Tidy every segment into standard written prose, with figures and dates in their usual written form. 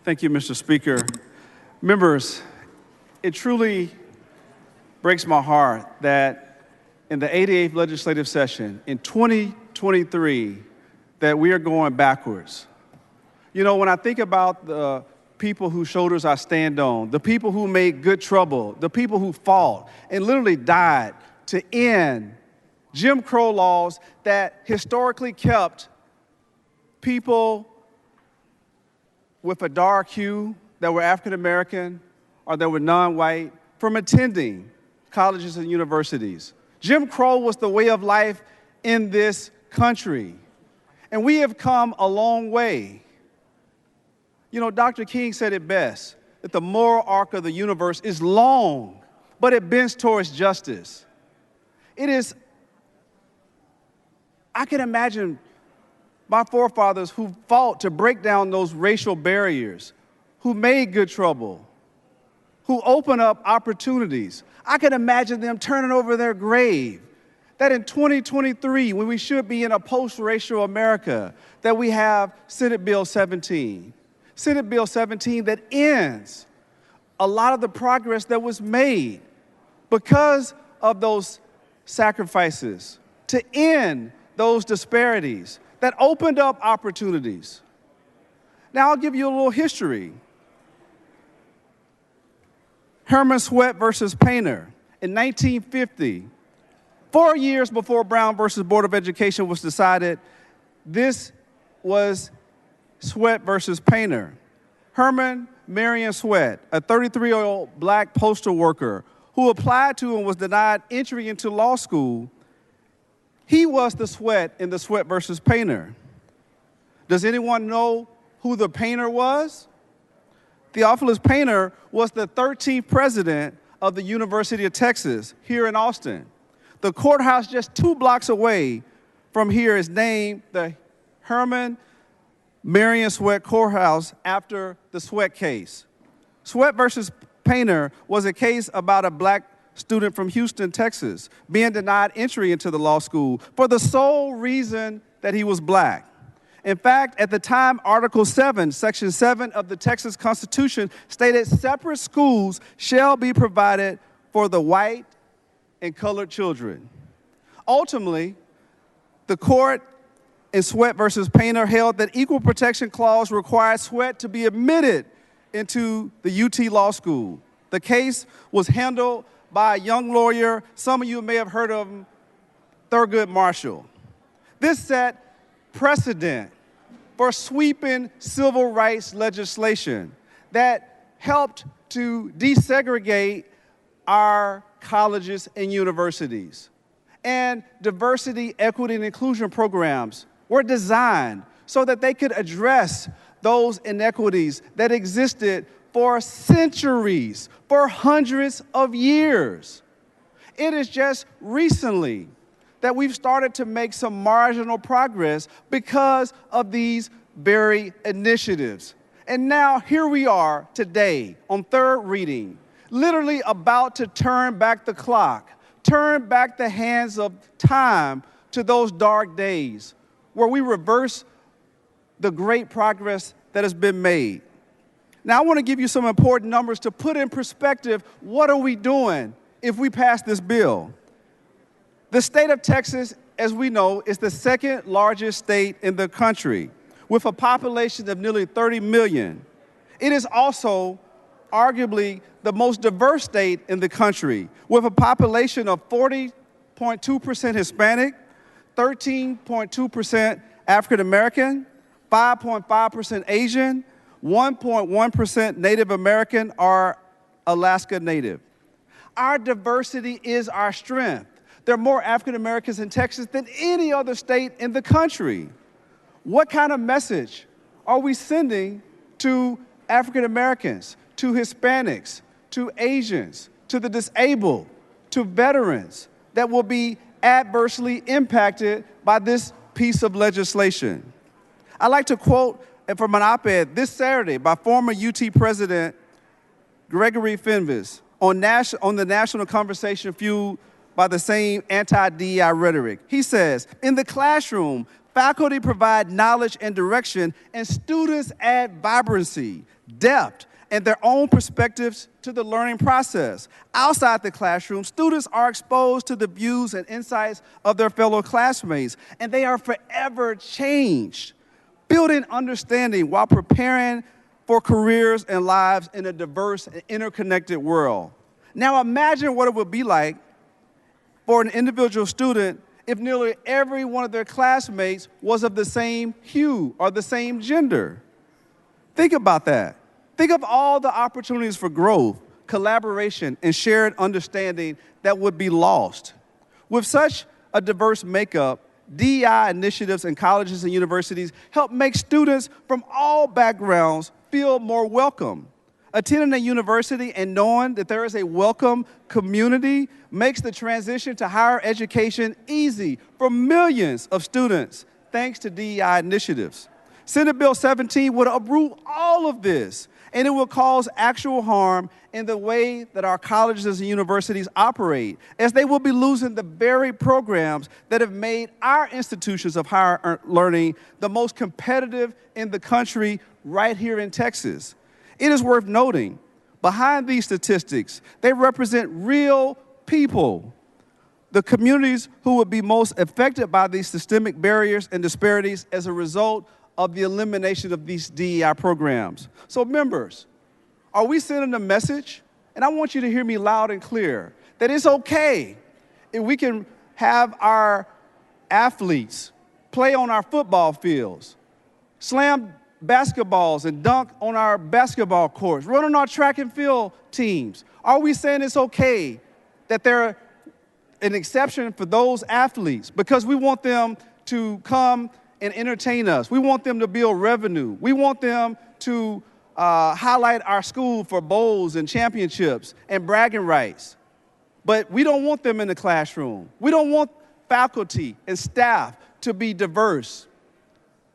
Thank you, Mr. Speaker. Members, it truly breaks my heart that in the 88th legislative session in 2023 that we are going backwards. You know, when I think about the people whose shoulders I stand on, the people who made good trouble, the people who fought and literally died to end Jim Crow laws that historically kept people with a dark hue that were African American or that were non-white from attending colleges and universities. Jim Crow was the way of life in this country. And we have come a long way. You know, Dr. King said it best, that the moral arc of the universe is long, but it bends towards justice. I can imagine my forefathers who fought to break down those racial barriers, who made good trouble, who opened up opportunities. I can imagine them turning over their grave, that in 2023, when we should be in a post-racial America, that we have Senate Bill 17. Senate Bill 17 that ends a lot of the progress that was made because of those sacrifices, to end those disparities, that opened up opportunities. Now, I'll give you a little history. Herman Sweatt versus Painter in 1950, 4 years before Brown versus Board of Education was decided, this was Sweatt versus Painter. Herman Marion Sweatt, a 33-year-old black postal worker who applied to and was denied entry into law school, he was the Sweatt in the Sweatt versus Painter. Does anyone know who the Painter was? Theophilus Painter was the 13th president of the University of Texas here in Austin. The courthouse just 2 blocks away from here is named the Herman Marion Sweatt Courthouse after the Sweatt case. Sweatt versus Painter was a case about a black student from Houston, Texas, being denied entry into the law school for the sole reason that he was black. In fact, at the time, Article 7, Section 7 of the Texas Constitution stated separate schools shall be provided for the white and colored children. Ultimately, the court in Sweatt versus Painter held that equal protection clause required Sweatt to be admitted into the UT Law School. The case was handled by a young lawyer, some of you may have heard of him, Thurgood Marshall. This set precedent for sweeping civil rights legislation that helped to desegregate our colleges and universities. And diversity, equity, and inclusion programs were designed so that they could address those inequities that existed for centuries, for hundreds of years. It is just recently that we've started to make some marginal progress because of these very initiatives. And now here we are today on third reading, literally about to turn back the clock, turn back the hands of time to those dark days where we reverse the great progress that has been made. Now, I want to give you some important numbers to put in perspective, what are we doing if we pass this bill? The state of Texas, as we know, is the second largest state in the country with a population of nearly 30 million. It is also arguably the most diverse state in the country with a population of 40.2% Hispanic, 13.2% African American, 5.5% Asian, 1.1% Native American or Alaska Native. Our diversity is our strength. There are more African Americans in Texas than any other state in the country. What kind of message are we sending to African Americans, to Hispanics, to Asians, to the disabled, to veterans that will be adversely impacted by this piece of legislation? I'd like to quote from an op-ed this Saturday by former UT President Gregory Fenves on the national conversation fueled by the same anti-DEI rhetoric. He says, in the classroom, Faculty provide knowledge and direction, and students add vibrancy, depth, and their own perspectives to the learning process. Outside the classroom, students are exposed to the views and insights of their fellow classmates, and they are forever changed, building understanding while preparing for careers and lives in a diverse and interconnected world. Now imagine what it would be like for an individual student if nearly every one of their classmates was of the same hue or the same gender. Think about that. Think of all the opportunities for growth, collaboration, and shared understanding that would be lost. With such a diverse makeup, DEI initiatives in colleges and universities help make students from all backgrounds feel more welcome. Attending a university and knowing that there is a welcome community makes the transition to higher education easy for millions of students, thanks to DEI initiatives. Senate Bill 17 would uproot all of this, and it will cause actual harm in the way that our colleges and universities operate, as they will be losing the very programs that have made our institutions of higher learning the most competitive in the country right here in Texas. It is worth noting, behind these statistics, they represent real people, the communities who would be most affected by these systemic barriers and disparities as a result of the elimination of these DEI programs. So members, are we sending a message? And I want you to hear me loud and clear, that it's okay if we can have our athletes play on our football fields, slam basketballs and dunk on our basketball courts, run on our track and field teams. Are we saying it's okay that they're an exception for those athletes because we want them to come and entertain us? We want them to build revenue. We want them to highlight our school for bowls and championships and bragging rights. But we don't want them in the classroom. We don't want faculty and staff to be diverse.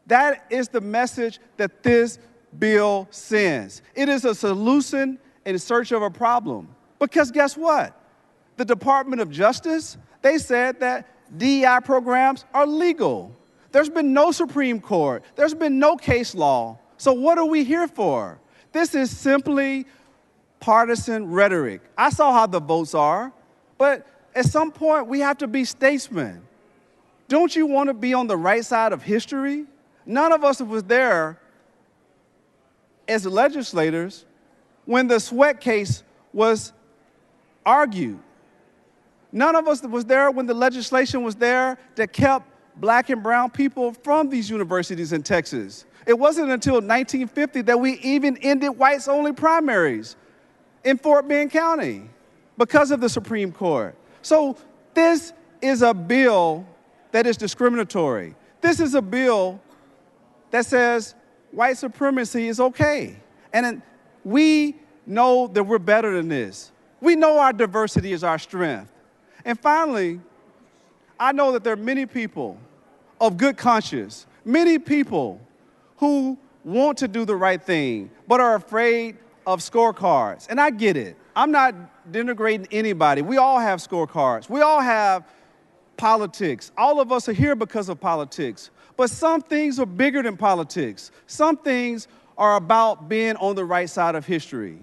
That is the message that this bill sends. It is a solution in search of a problem. Because guess what? The Department of Justice, they said that DEI programs are legal. There's been no Supreme Court. There's been no case law. So what are we here for? This is simply partisan rhetoric. I saw how the votes are, but at some point we have to be statesmen. Don't you want to be on the right side of history? None of us was there as legislators when the Sweatt case was argued. None of us was there when the legislation was there that kept black and brown people from these universities in Texas. It wasn't until 1950 that we even ended whites-only primaries in Fort Bend County because of the Supreme Court. So this is a bill that is discriminatory. This is a bill that says white supremacy is okay. And we know that we're better than this. We know our diversity is our strength. And finally, I know that there are many people of good conscience, many people who want to do the right thing, but are afraid of scorecards. And I get it. I'm not denigrating anybody. We all have scorecards. We all have politics. All of us are here because of politics. But some things are bigger than politics. Some things are about being on the right side of history.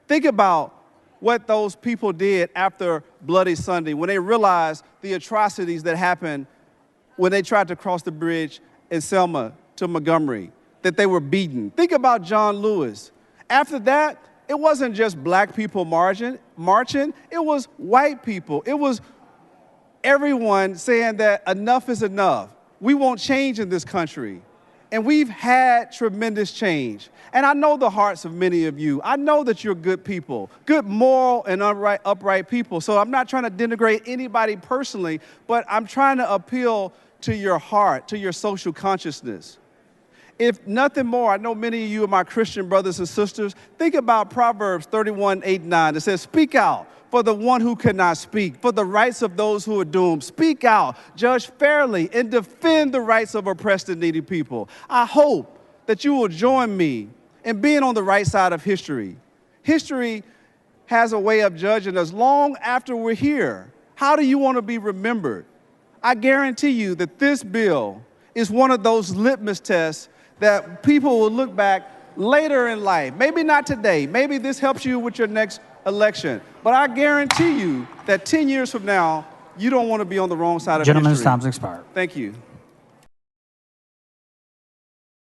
Think about what those people did after Bloody Sunday when they realized the atrocities that happened when they tried to cross the bridge in Selma to Montgomery, that they were beaten. Think about John Lewis. After that, it wasn't just black people marching, it was white people. It was everyone saying that enough is enough. We want change in this country. And we've had tremendous change. And I know the hearts of many of you. I know that you're good people, good moral and upright people. So I'm not trying to denigrate anybody personally, but I'm trying to appeal to your heart, to your social consciousness. If nothing more, I know many of you are my Christian brothers and sisters. Think about Proverbs 31:8-9. It says, speak out for the one who cannot speak, for the rights of those who are doomed. Speak out, judge fairly, and defend the rights of oppressed and needy people. I hope that you will join me in being on the right side of history. History has a way of judging us long after we're here. How do you want to be remembered? I guarantee you that this bill is one of those litmus tests that people will look back later in life. Maybe not today. Maybe this helps you with your next election. But I guarantee you that 10 years from now, you don't want to be on the wrong side of history. Gentleman's time's expired. Thank you.